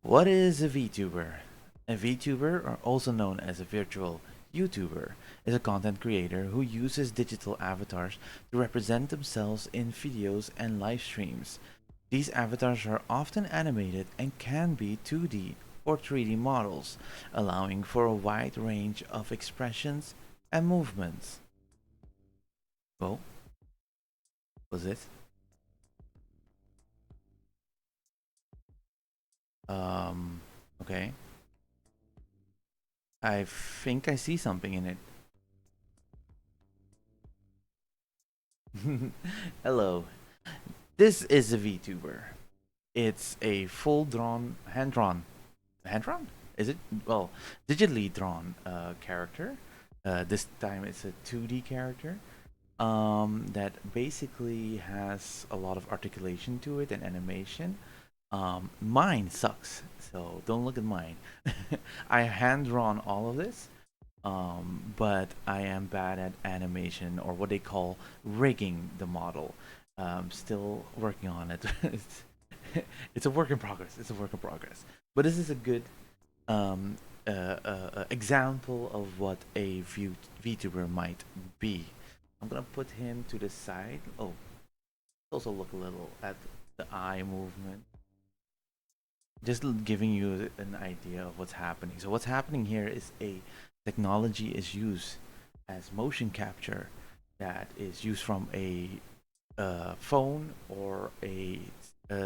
What is a VTuber? A VTuber, or also known as a virtual YouTuber, is a content creator who uses digital avatars to represent themselves in videos and live streams. These avatars are often animated and can be 2D or 3D models, allowing for a wide range of expressions and movements. Well, was it? Um, okay. I think I see something in it. Hello. This is a VTuber. It's a full drawn, hand drawn? Is it? Well, digitally drawn character. This time it's a 2D character that basically has a lot of articulation to it and animation. Mine sucks, so don't look at mine. I hand drawn all of this, but I am bad at animation or what they call rigging the model. Still working on it. It's a work in progress. It's a work in progress. But this is a good um, example of what a VTuber might be. I'm gonna put him to the side. Oh, also look a little at the eye movement. Just giving you an idea of what's happening. So what's happening here is a technology is used as motion capture that is used from a phone or a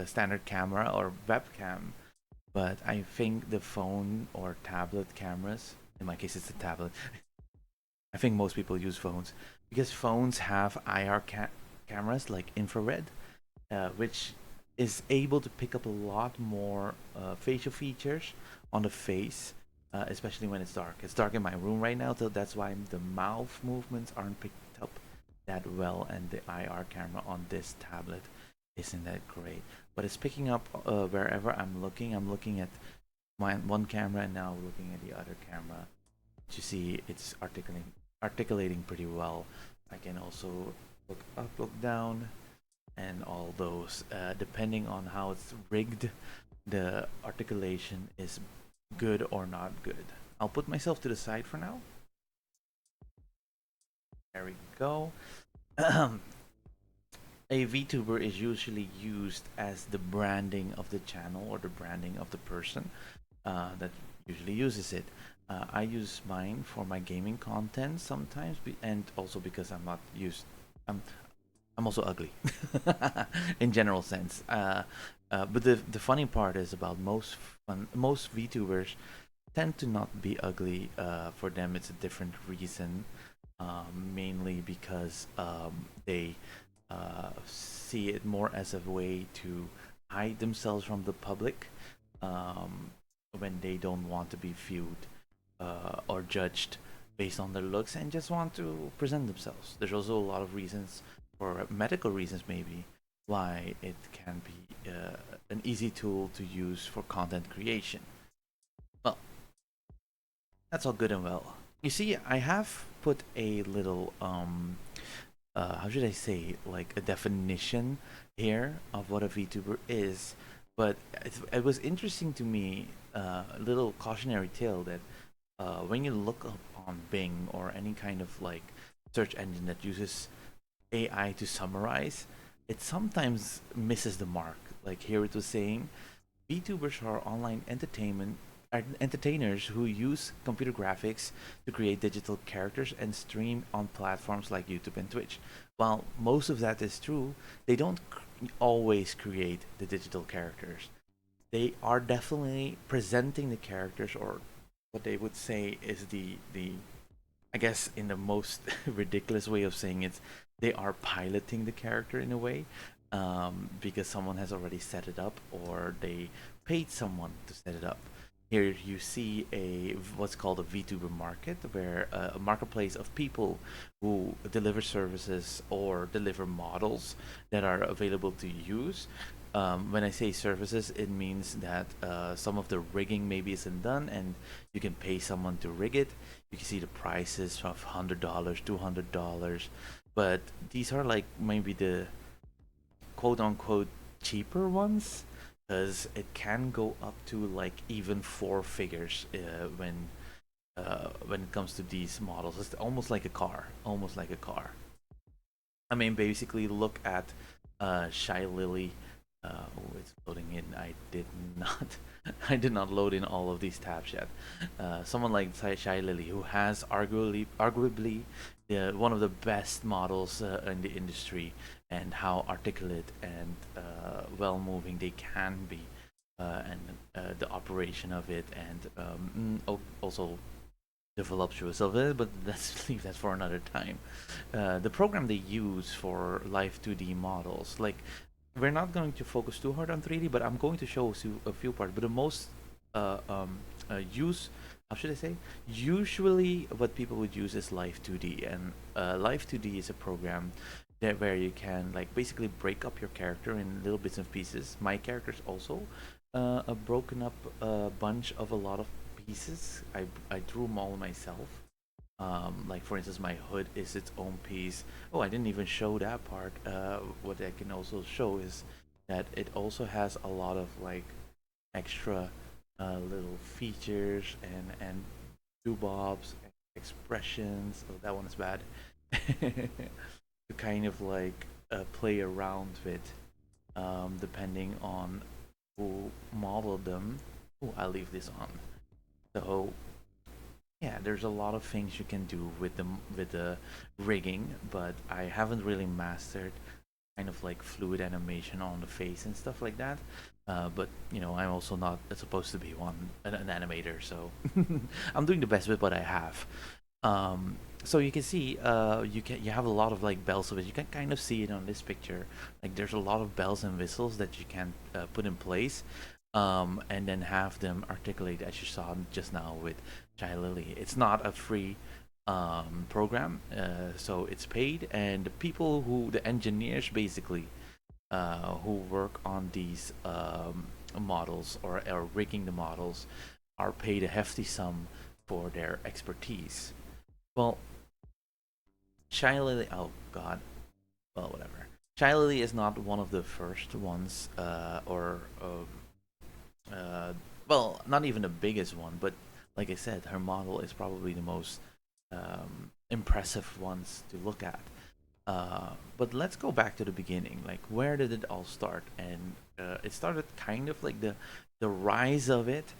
standard camera or webcam, but I think the phone or tablet cameras, in my case it's a tablet, I think most people use phones because phones have cameras like infrared, which is able to pick up a lot more facial features on the face, especially when it's dark. It's dark in my room right now, so that's why the mouth movements aren't picked up that well, and the IR camera on this tablet isn't that great. But it's picking up wherever I'm looking. I'm looking at my one camera and now looking at the other camera to see it's articulating pretty well. I can also look up, look down, and all those. Depending on how it's rigged, the articulation is good or not good. I'll put myself to the side for now. There we go. A VTuber is usually used as the branding of the channel or the branding of the person that usually uses it. I use mine for my gaming content sometimes, and also because I'm not used. I'm I'm also ugly, in general sense. But the funny part is about most VTubers tend to not be ugly. For them, it's a different reason, mainly because they see it more as a way to hide themselves from the public um, when they don't want to be viewed or judged based on their looks and just want to present themselves. There's also a lot of reasons, for medical reasons maybe, why it can be an easy tool to use for content creation. Well, that's all good and well. You see, I have put a little how should I say, like a definition here of what a VTuber is. But it was interesting to me, a little cautionary tale that when you look up on Bing or any kind of like search engine that uses AI to summarize, it sometimes misses the mark. Like here it was saying, VTubers are online entertainment are entertainers who use computer graphics to create digital characters and stream on platforms like YouTube and Twitch. While most of that is true, they don't always create the digital characters. They are definitely presenting the characters, or what they would say is the I guess in the most ridiculous way of saying it, they are piloting the character in a way, because someone has already set it up or they paid someone to set it up. Here you see a what's called a VTuber market, where a marketplace of people who deliver services or deliver models that are available to use. When I say services, it means that some of the rigging maybe isn't done, and you can pay someone to rig it. You can see the prices of $100, $200, but these are like maybe the quote unquote cheaper ones. because it can go up to like even four figures when it comes to these models. It's almost like a car, almost like a car. I mean, basically, look at Shylily. Oh, it's loading in. I did not, I did not load in all of these tabs yet. Someone like Shylily, who has arguably one of the best models in the industry, and how articulate and well-moving they can be, and the operation of it, and also the voluptuous of it, but let's leave that for another time. The program they use for live 2D models, like, we're not going to focus too hard on 3D, but I'm going to show you a few parts. But the most uh, um, how should I say? Usually, what people would use is Live 2D, and Live 2D is a program that where you can like basically break up your character in little bits and pieces. My character's also a broken up bunch of a lot of pieces. I drew them all myself. Like for instance, my hood is its own piece. Oh, I didn't even show that part. What I can also show is that it also has a lot of like extra little features and doobobs and expressions. Oh, that one is bad. To kind of like play around with, depending on who modeled them. Oh, I'll leave this on. So yeah, there's a lot of things you can do with the rigging, but I haven't really mastered kind of like fluid animation on the face and stuff like that. But you know, I'm also not supposed to be an animator, so I'm doing the best with what I have. So you can see, you have a lot of like bells of it. You can kind of see it on this picture. Like there's a lot of bells and whistles that you can put in place, and then have them articulate as you saw just now with Shylily. It's not a free program, so it's paid, and the people the engineers basically, who work on these models or rigging the models, are paid a hefty sum for their expertise. Well, Shylily, oh god, well, whatever. Shylily is not one of the first ones, well, not even the biggest one, but like I said, her model is probably the most impressive ones to look at. But let's go back to the beginning. Like, where did it all start? And it started kind of like the rise of it.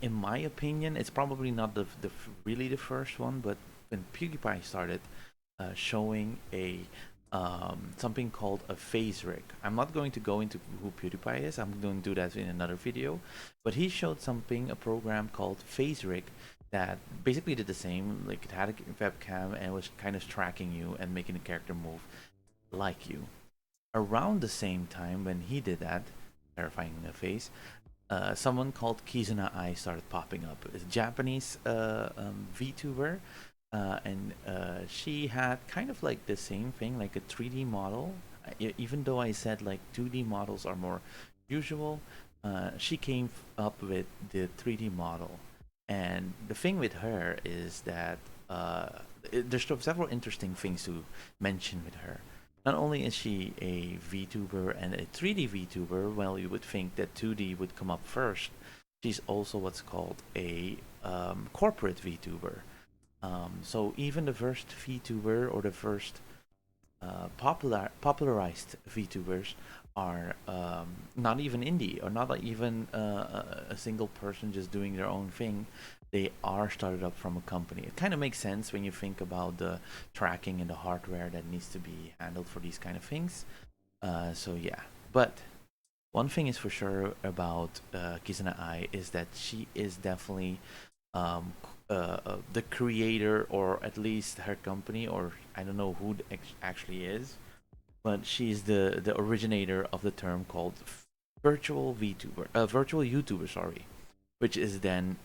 In my opinion, it's probably not really the first one, but when PewDiePie started showing a something called a FaceRig. I'm not going to go into who PewDiePie is. I'm going to do that in another video. But he showed a program called FaceRig that basically did the same. Like it had a webcam and was kind of tracking you and making the character move like you. Around the same time when he did that, terrifying in the face, someone called KizunaAI started popping up. It's a Japanese VTuber, and she had kind of like the same thing, like a 3D model. Even though I said like 2D models are more usual, she came up with the 3D model. And the thing with her is that there's several interesting things to mention with her. Not only is she a VTuber and a 3D VTuber, well, you would think that 2D would come up first. She's also what's called a corporate VTuber. So even the first VTuber or the first popularized VTubers are not even indie or not like even a single person just doing their own thing. They are started up from a company. It kind of makes sense when you think about the tracking and the hardware that needs to be handled for these kind of things. So yeah, but one thing is for sure about Kizuna AI is that she is definitely um, the creator, or at least her company, or I don't know who actually is, but she's the originator of the term called virtual YouTuber, sorry, which is then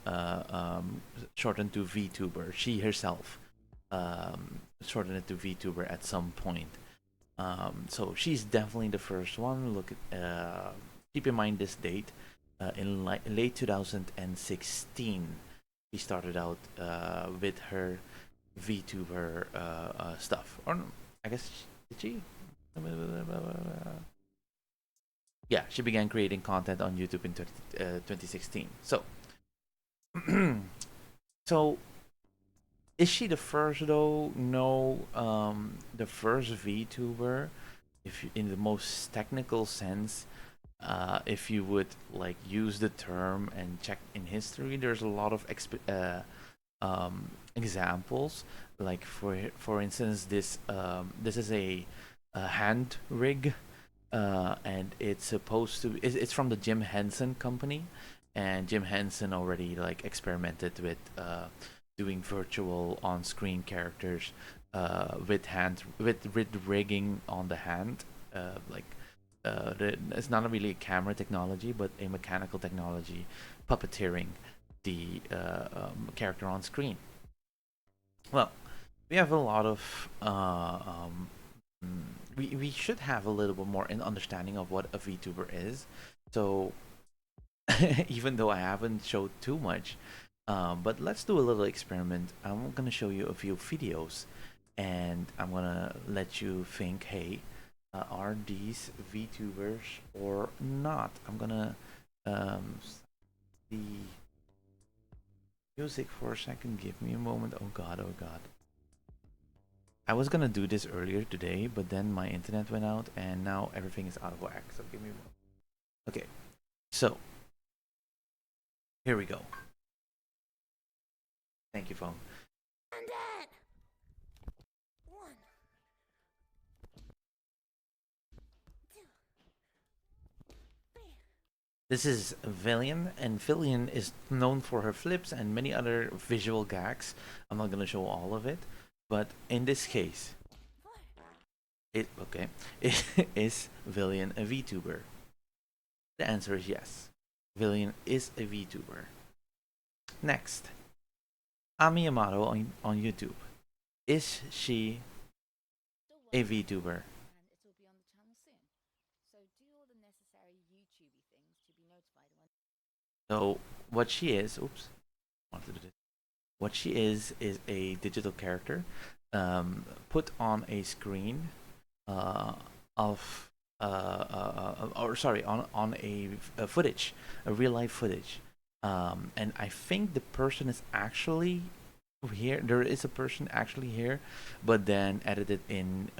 shortened to VTuber. She herself shortened it to VTuber at some point. So she's definitely the first one. Keep in mind this date. In late 2016, she started out with her VTuber stuff. Or no, I guess did she? yeah, she began creating content on YouTube in 2016. So, so is she the first though? No, the first VTuber, if you, in the most technical sense, if you would like use the term and check in history, there's a lot of examples. Like for instance, this is a hand rig, and it's supposed to. It's from the Jim Henson company, and Jim Henson already like experimented with doing virtual on-screen characters with rigging on the hand, like it's not really a camera technology, but a mechanical technology, puppeteering the character on screen. Well, we have a lot of we should have a little bit more an understanding of what a VTuber is. So even though I haven't showed too much, but let's do a little experiment. I'm gonna show you a few videos, and I'm gonna let you think, hey, are these VTubers or not? I'm gonna the music for a second. Give me a moment. Oh god, oh god. I was gonna do this earlier today, but then my internet went out, and now everything is out of whack. So give me a moment. Okay, so here we go. Thank you, phone. This is Filian, and Filian is known for her flips and many other visual gags. I'm not gonna show all of it, but in this case, it okay. Is Filian a VTuber? The answer is yes. Filian is a VTuber. Next, Ami Yamato on YouTube. Is she a VTuber? So what she is, oops, wanted to do this. What she is a digital character put on a screen uh, of or sorry, on a footage, a real life footage, and I think the person is actually here. There is a person actually here, but then edited in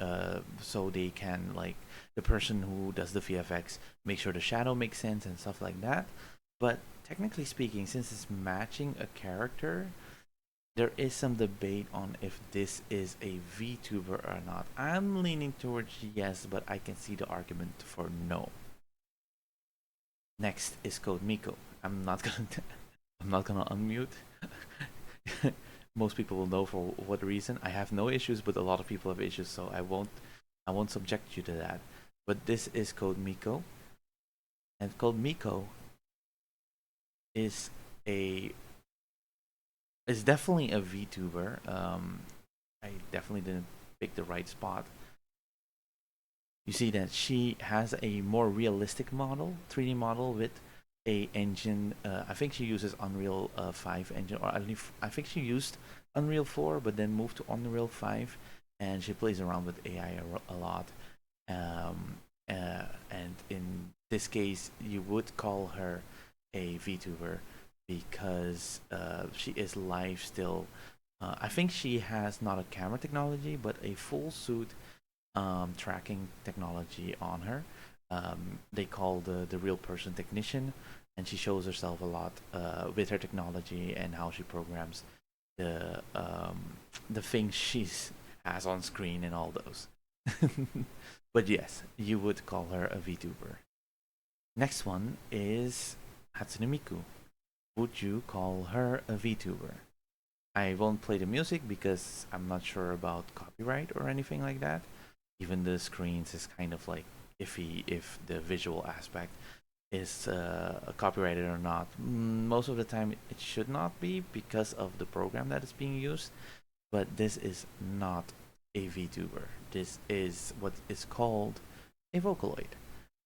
so they can like the person who does the VFX make sure the shadow makes sense and stuff like that. But technically speaking, since it's matching a character, there is some debate on if this is a VTuber or not. I'm leaning towards yes, but I can see the argument for no. Next is Code Miko. I'm not gonna I'm not gonna unmute. Most people will know for what reason. I have no issues, but a lot of people have issues, so I won't subject you to that. But this is Code Miko, and Code Miko is a is definitely a VTuber. I definitely didn't pick the right spot. You see that she has a more realistic model, 3D model with a engine. I think she uses Unreal 5 engine, or I think she used Unreal 4, but then moved to Unreal 5, and she plays around with AI a lot. And in this case, you would call her a VTuber because she is live still. I think she has not a camera technology, but a full suit tracking technology on her. They call the real person technician, and she shows herself a lot with her technology and how she programs the things she's has on screen and all those. But yes, you would call her a VTuber. Next one is Hatsune Miku. Would you call her a VTuber? I won't play the music because I'm not sure about copyright or anything like that. Even the screens is kind of like iffy if the visual aspect is copyrighted or not. Most of the time it should not be because of the program that is being used, but this is not a VTuber. This is what is called a Vocaloid.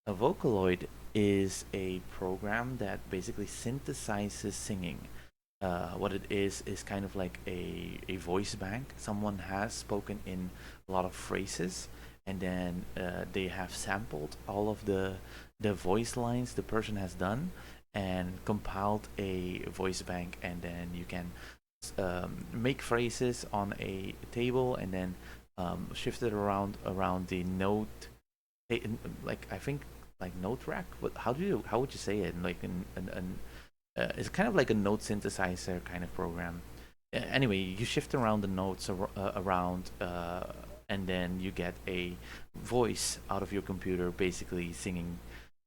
A Vocaloid is a program that basically synthesizes singing. What it is kind of like a voice bank. Someone has spoken in a lot of phrases, and then they have sampled all of the voice lines the person has done and compiled a voice bank, and then you can make phrases on a table and then shift it around the note, like I think like note rack. How would you say it? Like it's kind of like a note synthesizer kind of program. Anyway, you shift around the notes around, and then you get a voice out of your computer, basically singing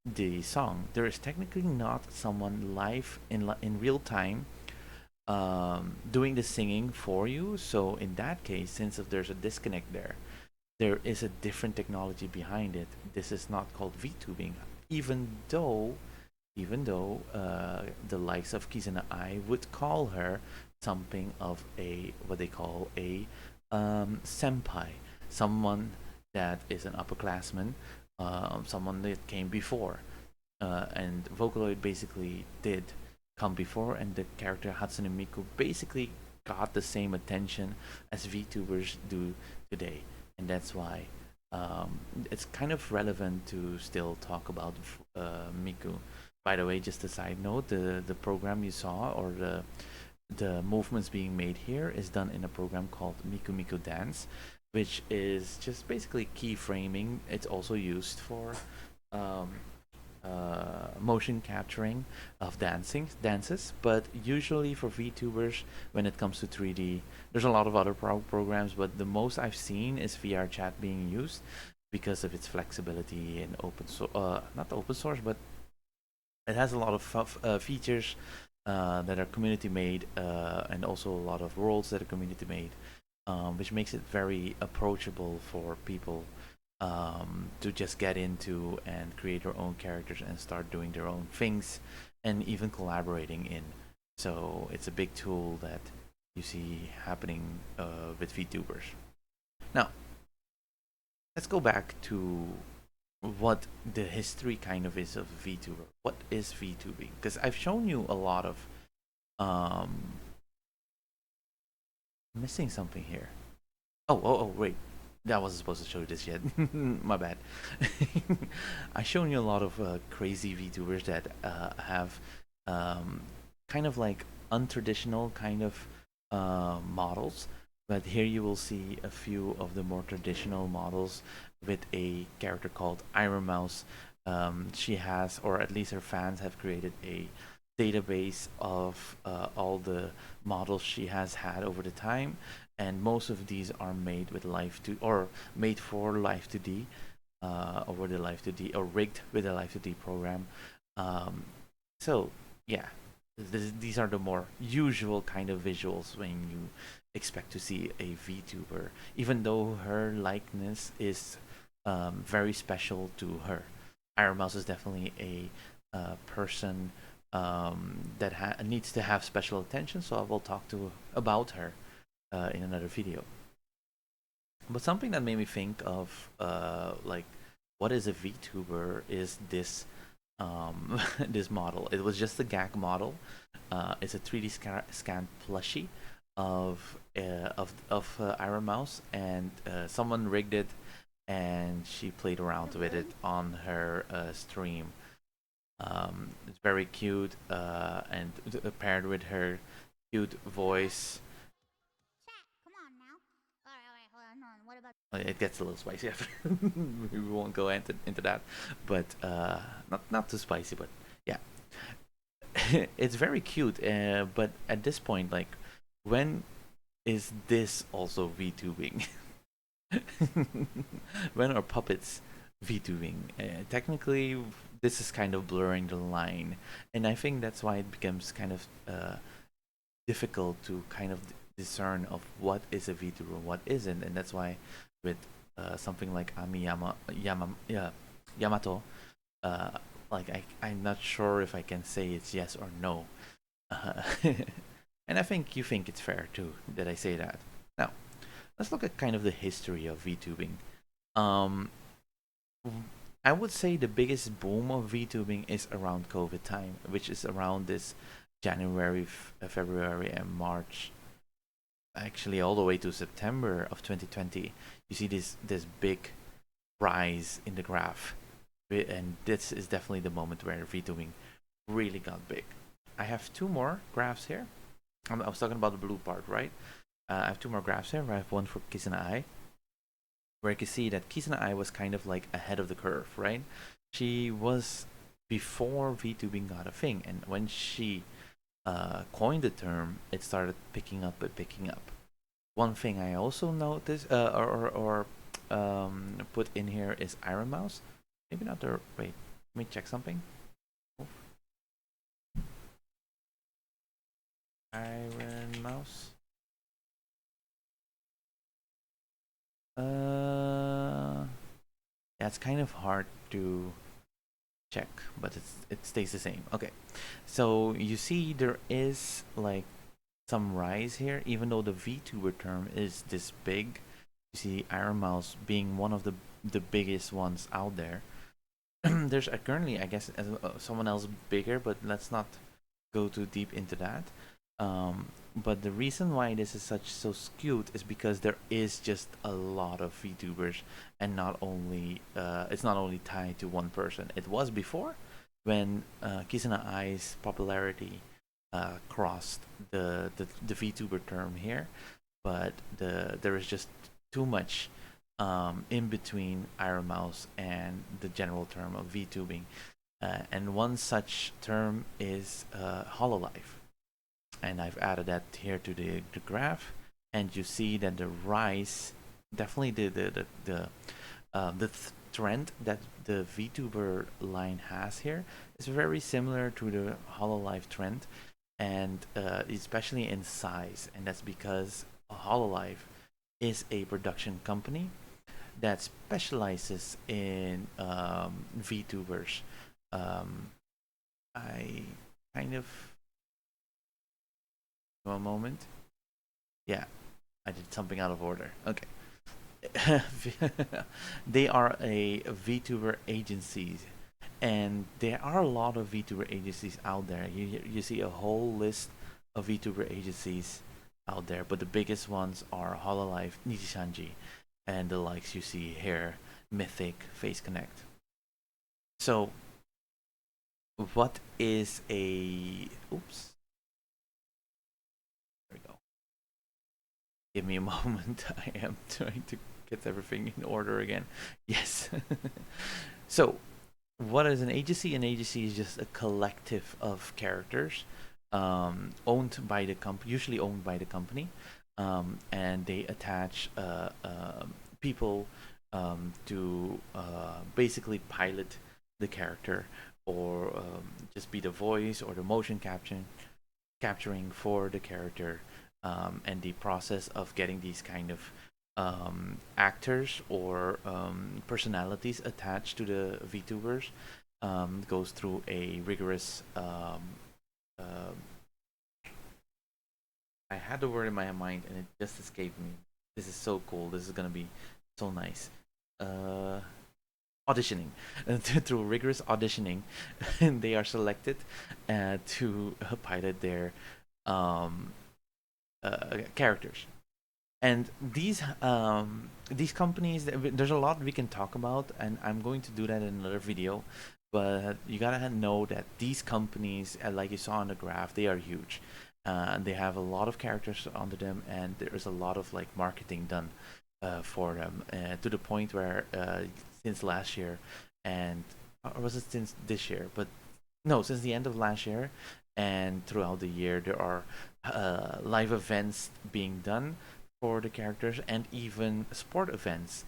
the song. There is technically not someone live in real time doing the singing for you. So in that case, since if there's a disconnect there, there is a different technology behind it. This is not called VTubing, even though the likes of KizunaAI would call her something of a what they call a senpai, someone that is an upperclassman, someone that came before, and Vocaloid basically did come before, and the character Hatsune Miku basically got the same attention as VTubers do today, and that's why it's kind of relevant to still talk about Miku. By the way, just a side note, the program you saw, or the movements being made here, is done in a program called Miku Miku Dance, which is just basically keyframing. It's also used for um, motion capturing of dances, but usually for VTubers, when it comes to 3D, there's a lot of other programs, but the most I've seen is VR chat being used because of its flexibility and open source, not open source, but it has a lot of features that are community made, and also a lot of worlds that are community made, which makes it very approachable for people to just get into and create their own characters and start doing their own things and even collaborating in. So it's a big tool that you see happening with VTubers. Now, let's go back to what the history kind of is of VTuber. What is VTubing? Because I've shown you a lot of missing something here. Wait. I wasn't supposed to show you this yet. My bad. I've shown you a lot of crazy VTubers that have kind of like untraditional kind of models. But here you will see a few of the more traditional models with a character called Iron Mouse. She has, or at least her fans have created a database of all the models she has had over the time, and most of these are made with live to or made for live 2D, over the live 2D, or rigged with the live 2D program. Um, so yeah, these are the more usual kind of visuals when you expect to see a VTuber, even though her likeness is very special to her. Iron Mouse is definitely a person that needs to have special attention, so I will talk to about her in another video. But something that made me think of like what is a VTuber is this this model. It was just a gag model. It's a 3D scan plushie of Iron Mouse, and someone rigged it, and she played around with it on her stream. It's very cute, and paired with her cute voice. It gets a little spicy after. We won't go into that, but not too spicy. But yeah, it's very cute. But at this point, like, when is this also VTubing? When are puppets VTubing? Technically, this is kind of blurring the line, and I think that's why it becomes kind of difficult to kind of discern of what is a VTuber and what isn't, and that's why with something like Yamato, like I'm not sure if I can say it's yes or no, and I think you think it's fair too that I say that. Now, let's look at kind of the history of VTubing. Um, I would say the biggest boom of VTubing is around COVID time, which is around this January, February, and March. Actually, all the way to September of 2020, you see this big rise in the graph. And this is definitely the moment where VTubing really got big. I have two more graphs here. I was talking about the blue part, right? I have two more graphs here. I have one for KizunaAI, where you can see that KizunaAI was kind of like ahead of the curve, right? She was before VTubing got a thing, and when she coined the term, it started picking up and picking up. One thing I also noticed, or put in here is Iron Mouse. Maybe not the wait. Let me check something. Iron Mouse. Yeah, it's kind of hard to check, but it stays the same. Okay, so you see there is like some rise here, even though the VTuber term is this big. You see Iron Mouse being one of the biggest ones out there. There's currently, I guess, someone else bigger, but let's not go too deep into that. But the reason why this is such so skewed is because there is just a lot of VTubers, and not only it's not only tied to one person. It was before when KizunaAI's popularity crossed the VTuber term here, but there is just too much in between Iron Mouse and the general term of VTubing. And one such term is Hololive. And I've added that here to the graph, and you see that the rise, definitely the trend that the VTuber line has here is very similar to the Hololive trend, and especially in size, and that's because Hololive is a production company that specializes in VTubers. I kind of one moment. Yeah, I did something out of order. Okay. They are a VTuber agency, and there are a lot of VTuber agencies out there. You see a whole list of VTuber agencies out there, but the biggest ones are Hololive, Nishisanji, and the likes you see here, Mythic, Face Connect. So, what is a oops? There we go. Give me a moment. I am trying to get everything in order again. Yes. So, what is an agency? An agency is just a collective of characters owned by the company, usually owned by the company, and they attach people to basically pilot the character, or just be the voice or the motion capturing for the character, and the process of getting these kind of actors or personalities attached to the VTubers goes through a rigorous. Uh, I had the word in my mind and it just escaped me. This is so cool. This is gonna be so nice. Uh, Auditioning. Through rigorous auditioning, and they are selected to pilot their um, characters. And these companies, there's a lot we can talk about, and I'm going to do that in another video. But you gotta know that these companies, like you saw on the graph, they are huge. They have a lot of characters under them, and there's a lot of like marketing done for them, to the point where since last year, and or was it since this year? But no, since the end of last year and throughout the year, there are live events being done for the characters, and even sport events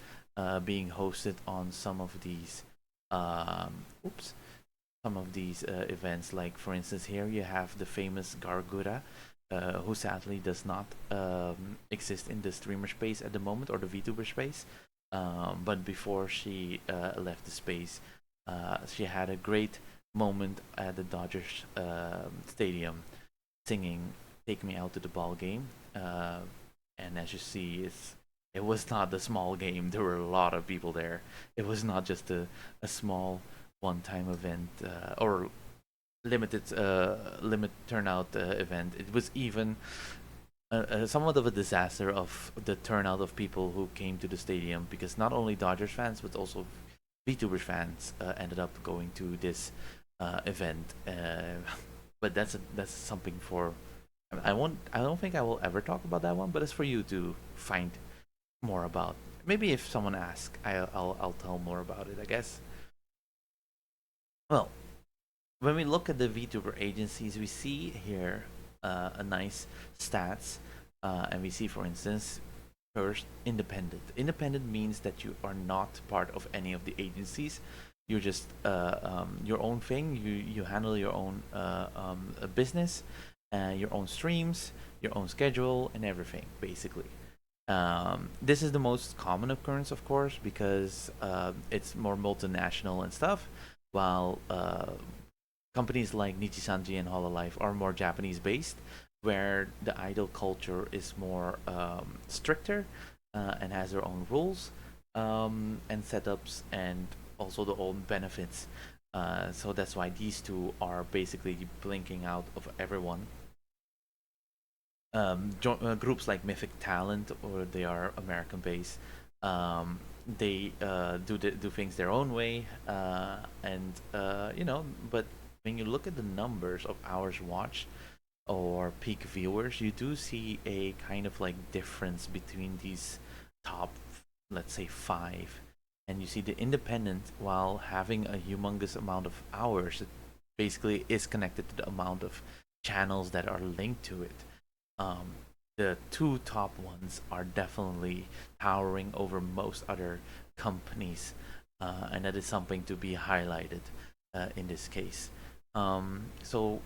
being hosted on some of these. Oops. Some of these events, like for instance, here you have the famous Gargura, who sadly does not exist in the streamer space at the moment, or the VTuber space. But before she left the space, she had a great moment at the Dodgers stadium, singing "Take Me Out to the Ball Game." And as you see, it was not a small game. There were a lot of people there. It was not just a small one-time event, or limit turnout event. It was even somewhat of a disaster of the turnout of people who came to the stadium, because not only Dodgers fans but also VTuber fans ended up going to this event. But that's something for I won't. I don't think I will ever talk about that one, but it's for you to find more about. Maybe if someone asks, I'll tell more about it, I guess. Well, when we look at the VTuber agencies, we see here a nice stats, and we see, for instance, first independent. Independent means that you are not part of any of the agencies. You're just your own thing. You handle your own business, your own streams, your own schedule, and everything basically. This is the most common occurrence, of course, because it's more multinational and stuff, while companies like Nichisanji and Hololive are more Japanese based, where the idol culture is more stricter and has their own rules and setups and also the own benefits. So that's why these two are basically blinking out of everyone. Groups like Mythic Talent, or they are American based. They do things their own way, and But when you look at the numbers of hours watched or peak viewers, you do see a kind of like difference between these top, let's say, five, and you see the independent, while having a humongous amount of hours, it basically is connected to the amount of channels that are linked to it. um, the two top ones are definitely towering over most other companies, and that is something to be highlighted in this case. So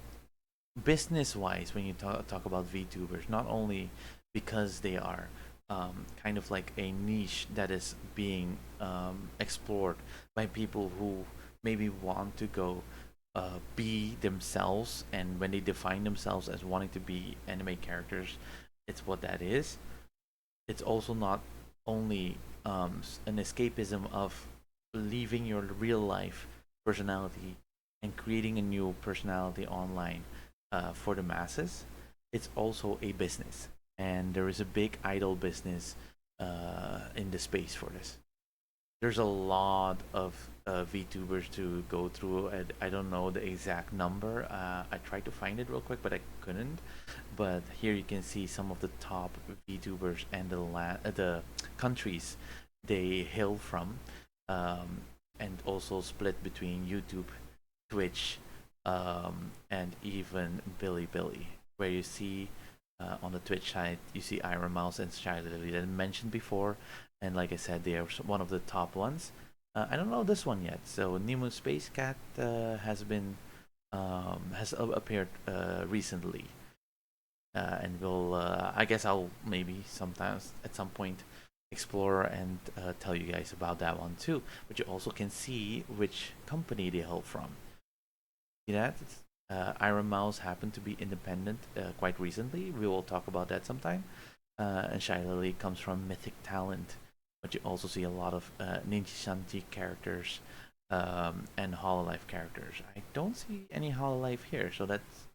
business-wise, when you talk about VTubers, not only because they are kind of like a niche that is being explored by people who maybe want to go be themselves, and when they define themselves as wanting to be anime characters, it's what that is. It's also not only an escapism of leaving your real life personality and creating a new personality online for the masses. It's also a business, and there is a big idol business in the space for this. There's a lot of VTubers to go through. I don't know the exact number. I tried to find it real quick, but I couldn't. But here you can see some of the top VTubers and the countries they hail from, and also split between YouTube, Twitch, and even Bilibili, where you see on the Twitch side, you see Iron Mouse and Shylily that I mentioned before, and like I said, they are one of the top ones. I don't know this one yet. So Nemo Space Cat has appeared recently, and will I guess I'll maybe sometimes at some point explore and tell you guys about that one too. But you also can see which company they hail from. See that? Iron Mouse happened to be independent quite recently. We will talk about that sometime. And Shylily comes from Mythic Talent, but you also see a lot of Ninja Shanti characters and Hololive characters. I don't see any Hololive here, so that's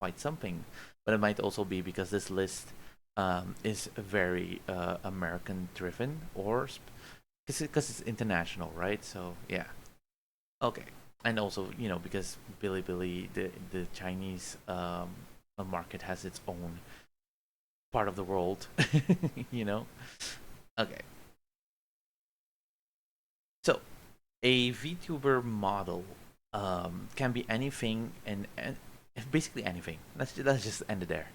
quite something. But it might also be because this list is very American driven, or because it's international, right? So yeah, okay. And also, because Bilibili, the Chinese market has its own part of the world, you know. Okay, so a VTuber model can be anything, and basically anything. Let's just end it there.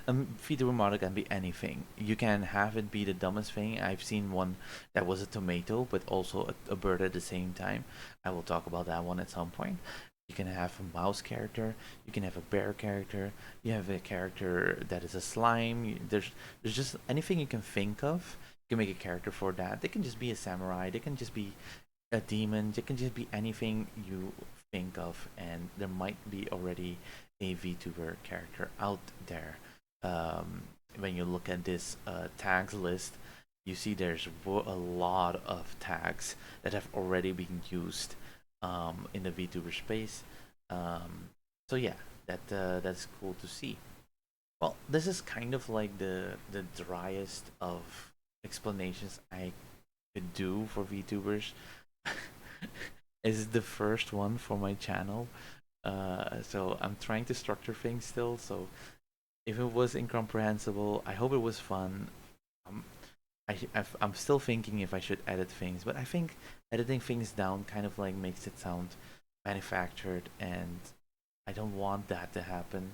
VTuber model can be anything. You can have it be the dumbest thing. I've seen one that was a tomato, but also a bird at the same time. I will talk about that one at some point. You can have a mouse character. You can have a bear character. You have a character that is a slime. There's just anything you can think of. You can make a character for that. They can just be a samurai. They can just be a demon. It can just be anything you think of, and there might be already a VTuber character out there. When you look at this tags list, you see there's a lot of tags that have already been used in the VTuber space. So yeah, that's cool to see. Well, this is kind of like the driest of explanations I could do for VTubers. is the first one for my channel. So I'm trying to structure things still. So if it was incomprehensible, I hope it was fun. Um, I'm still thinking if I should edit things, but I think editing things down kind of like makes it sound manufactured, and I don't want that to happen.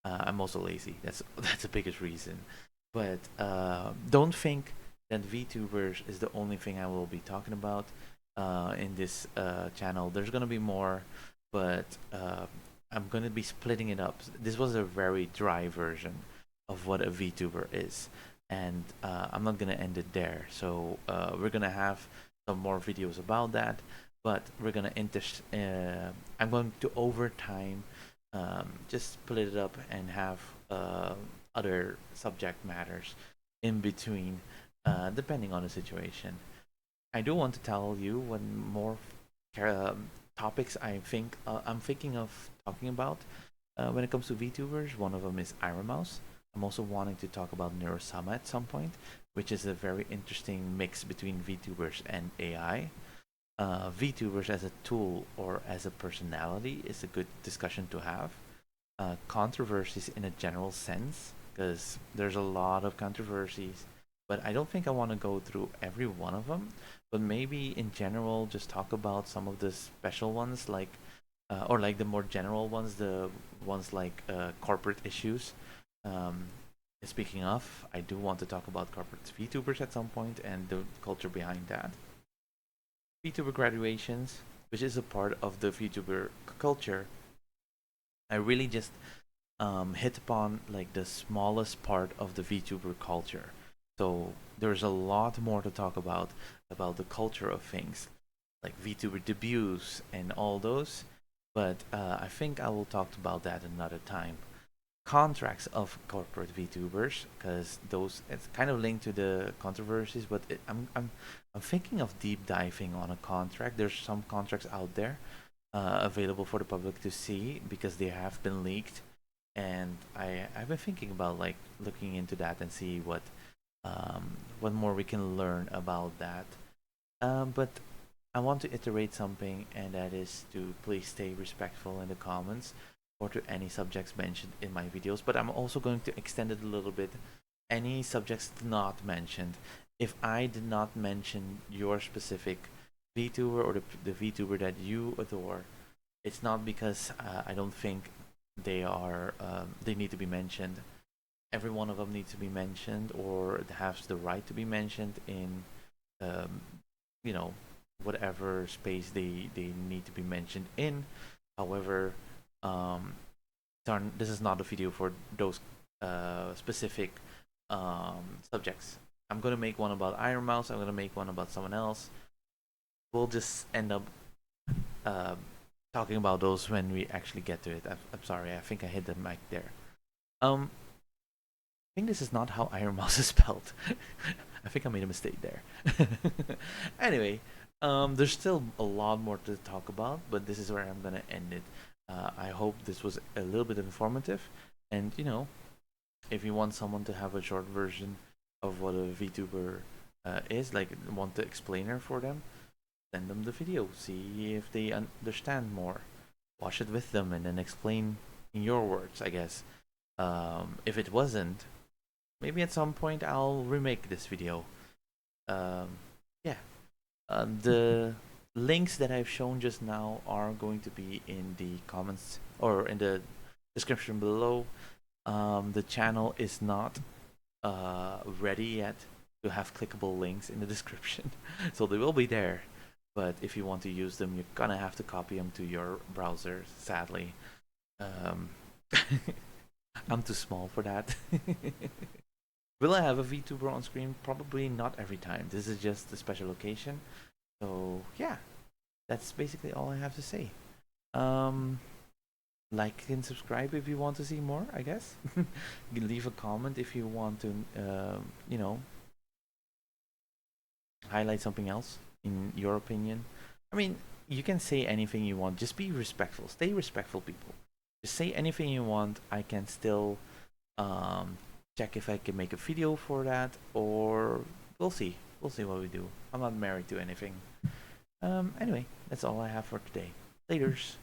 I'm also lazy. That's the biggest reason. But don't think that VTubers is the only thing I will be talking about in this channel. There's gonna be more, but I'm gonna be splitting it up. This was a very dry version of what a VTuber is, and I'm not gonna end it there. So we're gonna have some more videos about that, but we're gonna I'm going to over time just split it up and have other subject matters in between, depending on the situation. I do want to tell you one more topics I'm thinking of talking about when it comes to VTubers. One of them is Iron Mouse. I'm also wanting to talk about Neurosama at some point, which is a very interesting mix between VTubers and AI. VTubers as a tool or as a personality is a good discussion to have. Controversies in a general sense, because there's a lot of controversies, but I don't think I want to go through every one of them, but maybe in general just talk about some of the special ones, like or like the more general ones, the ones like corporate issues. um, Speaking of, I do want to talk about corporate VTubers at some point and the culture behind that. VTuber graduations, which is a part of the VTuber culture. I really just hit upon like the smallest part of the VTuber culture. So there's a lot more to talk about the culture of things, like VTuber debuts and all those. But I think I will talk about that another time. Contracts of corporate VTubers, because those it's kind of linked to the controversies. But I'm thinking of deep diving on a contract. There's some contracts out there available for the public to see because they have been leaked, and I've been thinking about like looking into that and see what more we can learn about that. But I want to iterate something, and that is to please stay respectful in the comments or to any subjects mentioned in my videos. But I'm also going to extend it a little bit. Any subjects not mentioned. If I did not mention your specific VTuber or the VTuber that you adore, it's not because I don't think they need to be mentioned. Every one of them needs to be mentioned or has the right to be mentioned in um, you know whatever space they need to be mentioned in. However, um, this is not a video for those specific subjects. I'm gonna make one about Iron Mouse. I'm gonna make one about someone else. We'll just end up uh, talking about those when we actually get to it. I'm sorry, I think I hit the mic there. I think this is not how Iron Mouse is spelled. I think I made a mistake there. Anyway, there's still a lot more to talk about, but this is where I'm gonna end it. I hope this was a little bit informative, and if you want someone to have a short version of what a VTuber is, like want the explainer for them, send them the video. See if they understand more. Watch it with them and then explain in your words, I guess. If it wasn't, maybe at some point I'll remake this video. Um, yeah. The links that I've shown just now are going to be in the comments or in the description below. The channel is not ready yet to have clickable links in the description, so they will be there. But if you want to use them, you're gonna have to copy them to your browser, sadly. Um, I'm too small for that. Will I have a VTuber on screen? Probably not every time. This is just a special occasion. So yeah, that's basically all I have to say. Um, like and subscribe if you want to see more, I guess. You can leave a comment if you want to, highlight something else in your opinion. I mean, you can say anything you want. Just be respectful. Stay respectful, people. Just say anything you want. I can still um, check if I can make a video for that, or we'll see. We'll see what we do. I'm not married to anything. Anyway, that's all I have for today. Laters.